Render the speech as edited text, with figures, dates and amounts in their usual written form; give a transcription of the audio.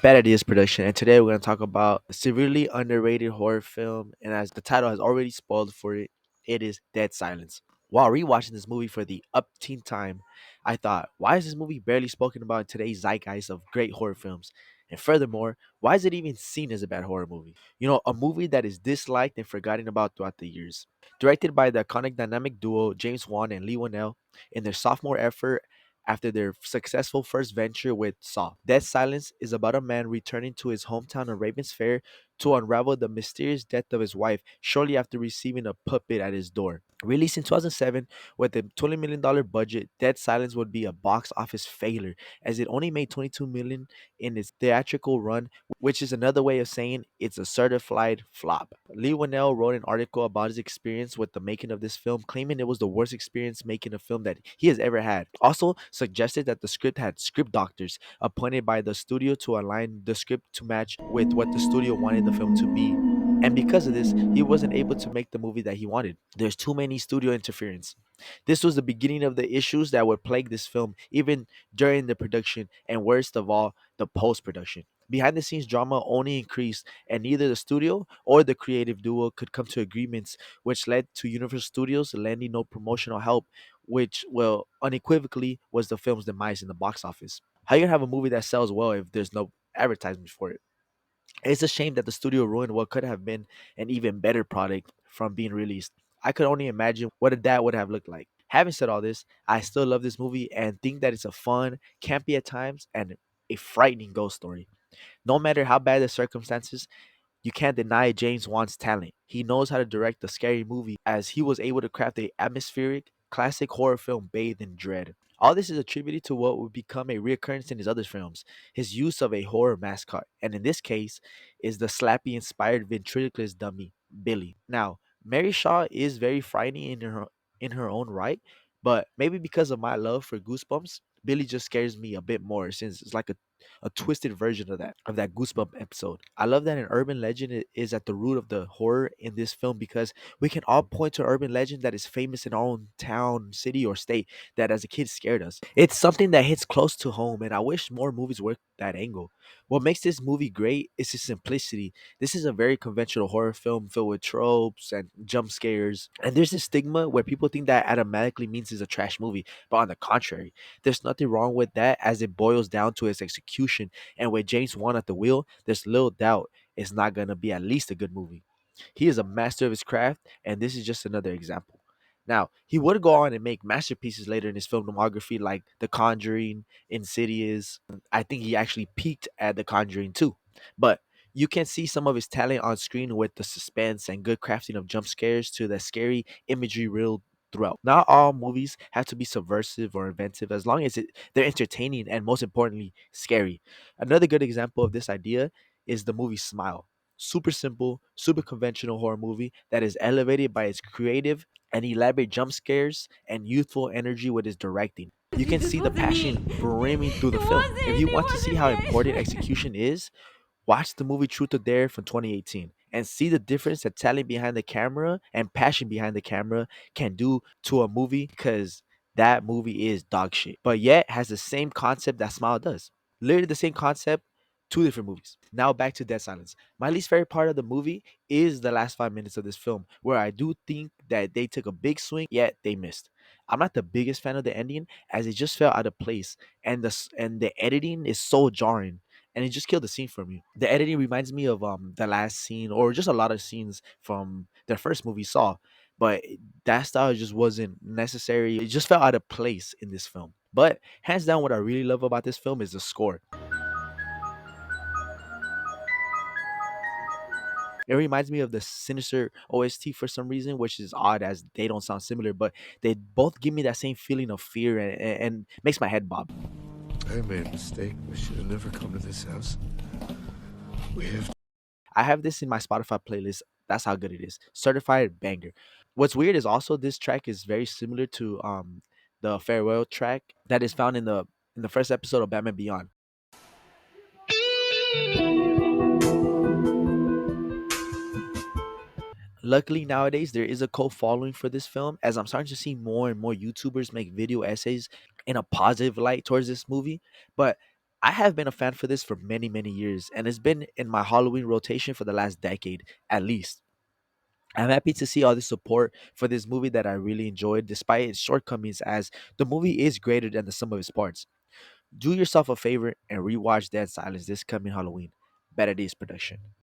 Bad Ideas Production, and today we're going to talk about a severely underrated horror film. And as the title has already spoiled for it, it is Dead Silence. While rewatching this movie for the upteen time, I thought, why is this movie barely spoken about in today's zeitgeist of great horror films? And furthermore, why is it even seen as a bad horror movie? A movie that is disliked and forgotten about throughout the years. Directed by the iconic dynamic duo James Wan and Lee Winnell in their sophomore effort after their successful first venture with Saw. Dead Silence is about a man returning to his hometown of Ravens Fair to unravel the mysterious death of his wife shortly after receiving a puppet at his door. Released in 2007 with a $20 million budget, Dead Silence would be a box office failure as it only made 22 million in its theatrical run, which is another way of saying it's a certified flop. Lee Winnell wrote an article about his experience with the making of this film, claiming it was the worst experience making a film that he has ever had. Also, suggested that the script had script doctors appointed by the studio to align the script to match with what the studio wanted the film to be. And because of this, he wasn't able to make the movie that he wanted. There's too many studio interference. This was the beginning of the issues that would plague this film, even during the production, and worst of all, the post production. Behind the scenes drama only increased, and neither the studio or the creative duo could come to agreements, which led to Universal Studios lending no promotional help, which, well, unequivocally was the film's demise in the box office. How you gonna have a movie that sells well if there's no advertisement for it? It's a shame that the studio ruined what could have been an even better product from being released. I could only imagine what that would have looked like. Having said all this, I still love this movie and think that it's a fun, campy at times, and a frightening ghost story. No matter how bad the circumstances, you can't deny James Wan's talent. He knows how to direct a scary movie as he was able to craft a atmospheric, classic horror film bathed in dread. All this is attributed to what would become a reoccurrence in his other films, his use of a horror mascot, and in this case, is the slappy inspired ventriloquist dummy, Billy. Now, Mary Shaw is very frightening in her own right, but maybe because of my love for Goosebumps, Billy just scares me a bit more since it's like a twisted version of that goosebump episode. I love that an urban legend is at the root of the horror in this film because we can all point to an urban legend that is famous in our own town, city, or state that as a kid scared us. It's something that hits close to home, and I wish more movies worked that angle. What makes this movie great is its simplicity. This is a very conventional horror film filled with tropes and jump scares, and there's this stigma where people think that automatically means it's a trash movie, but on the contrary, there's nothing wrong with that as it boils down to its execution. And with James Wan at the wheel, there's little doubt it's not going to be at least a good movie. He is a master of his craft, and this is just another example. Now, he would go on and make masterpieces later in his filmography like The Conjuring, Insidious. I think he actually peaked at The Conjuring too. But you can see some of his talent on screen with the suspense and good crafting of jump scares to the scary imagery real throughout. Not all movies have to be subversive or inventive as long as they're entertaining and most importantly scary. Another good example of this idea is the movie Smile. Super simple, super conventional horror movie that is elevated by its creative and elaborate jump scares and youthful energy with his directing. You can This see the wasn't me. passion brimming through the It film. If wasn't. you It want to see how important wasn't me. execution is, watch the movie Truth or Dare from 2018 and see the difference that talent behind the camera and passion behind the camera can do to a movie because that movie is dog shit, but yet has the same concept that Smile does. Literally the same concept, two different movies. Now back to Dead Silence. My least favorite part of the movie is the last 5 minutes of this film, where I do think that they took a big swing, yet they missed. I'm not the biggest fan of the ending, as it just felt out of place, and the editing is so jarring and it just killed the scene for me. The editing reminds me of the last scene or just a lot of scenes from their first movie Saw, but that style just wasn't necessary. It just felt out of place in this film. But hands down, what I really love about this film is the score. It reminds me of the Sinister OST for some reason, which is odd as they don't sound similar, but they both give me that same feeling of fear and makes my head bob. I made a mistake. We should have never come to this house. We have. I have this in my Spotify playlist. That's how good it is. Certified banger. What's weird is also this track is very similar to the farewell track that is found in the first episode of Batman Beyond. Luckily nowadays there is a cult following for this film as I'm starting to see more and more YouTubers make video essays in a positive light towards this movie. But I have been a fan for this for many, many years, and it's been in my Halloween rotation for the last decade at least. I'm happy to see all the support for this movie that I really enjoyed, despite its shortcomings, as the movie is greater than the sum of its parts. Do yourself a favor and rewatch Dead Silence this coming Halloween. Better Days production.